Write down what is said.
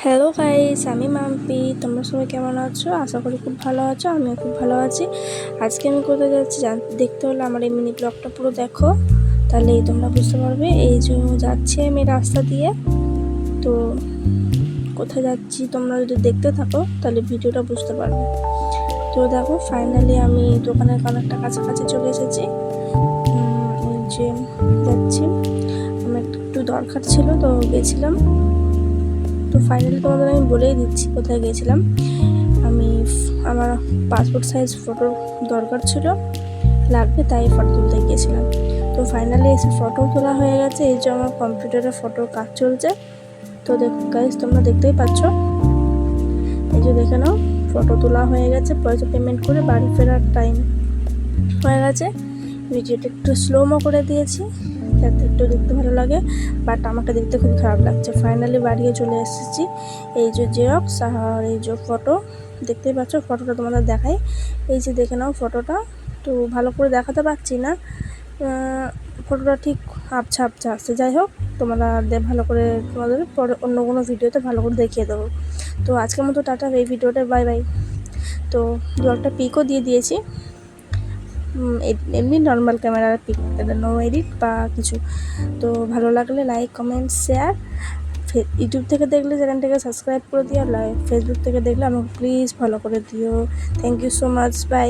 Hello guys, আমি মাম্পি। তোমরা সবাই কেমন আছো? আশা করি খুব ভালো আছো। আমিও খুব ভালো আছি। আজকে আমি কোথায় যাচ্ছি দেখতে হলে আমার এই মিনি ব্লগটা পুরো দেখো, তাহলেই তোমরা বুঝতে পারবে। এই যে যাচ্ছি আমি রাস্তা দিয়ে, তো কোথায় যাচ্ছি তোমরা যদি দেখতে থাকো তাহলে ভিডিওটা বুঝতে পারবে। তো দেখো, ফাইনালি আমি দোকানের অনেকটা কাছাকাছি চলে এসেছি। এই যে যাচ্ছি, আমার একটু দরকার ছিল তো গেছিলাম। তো ফাইনালি তোমাদের আমি বলেই দিচ্ছি কোথায় গিয়েছিলাম। আমি আমার পাসপোর্ট সাইজ ফটোর দরকার ছিল, লাগবে, তাই ফটো তুলতে গিয়েছিলাম। তো ফাইনালি এসে ফটো তোলা হয়ে গেছে। এই যে আমার কম্পিউটারে ফটোর কাজ চলছে। তো গাইস, তোমরা দেখতেই পাচ্ছ। এই যে দেখে নাও, ফটো তোলা হয়ে গেছে। পয়সা পেমেন্ট করে বাড়ি ফেরার টাইম হয়ে গেছে। ভিডিওটা একটু স্লোমো করে দিয়েছি যাতে একটু দেখতে ভালো লাগে, বাট আমাকে দেখতে খুব খারাপ লাগছে। ফাইনালি বাড়িও চলে এসেছি। এই যে জেরক্স আর এই যে ফটো দেখতেই পাচ্ছ। ফটোটা তোমাদের দেখাই। এই যে দেখে নাও ফটোটা। তো ভালো করে দেখাতে পারছি না, ফটোটা ঠিক আবছা আবছা আসছে। যাই হোক, তোমরা ভালো করে তোমাদের পরে অন্য কোনো ভিডিওতে ভালো করে দেখিয়ে দেবো। তো আজকের মতো টাটা, এই ভিডিওটা বাই বাই। তো দু একটা পিকও দিয়ে দিয়েছি, এমনি নর্মাল ক্যামেরার পিক, নো এডিট বা কিছু। তো ভালো লাগলে লাইক, কমেন্ট, শেয়ার। ইউটিউব থেকে দেখলে চ্যানেলটাকে সাবস্ক্রাইব করে দিও, আর ফেসবুক থেকে দেখলে আমাকে প্লিজ ফলো করে দিও। Thank you so much, by.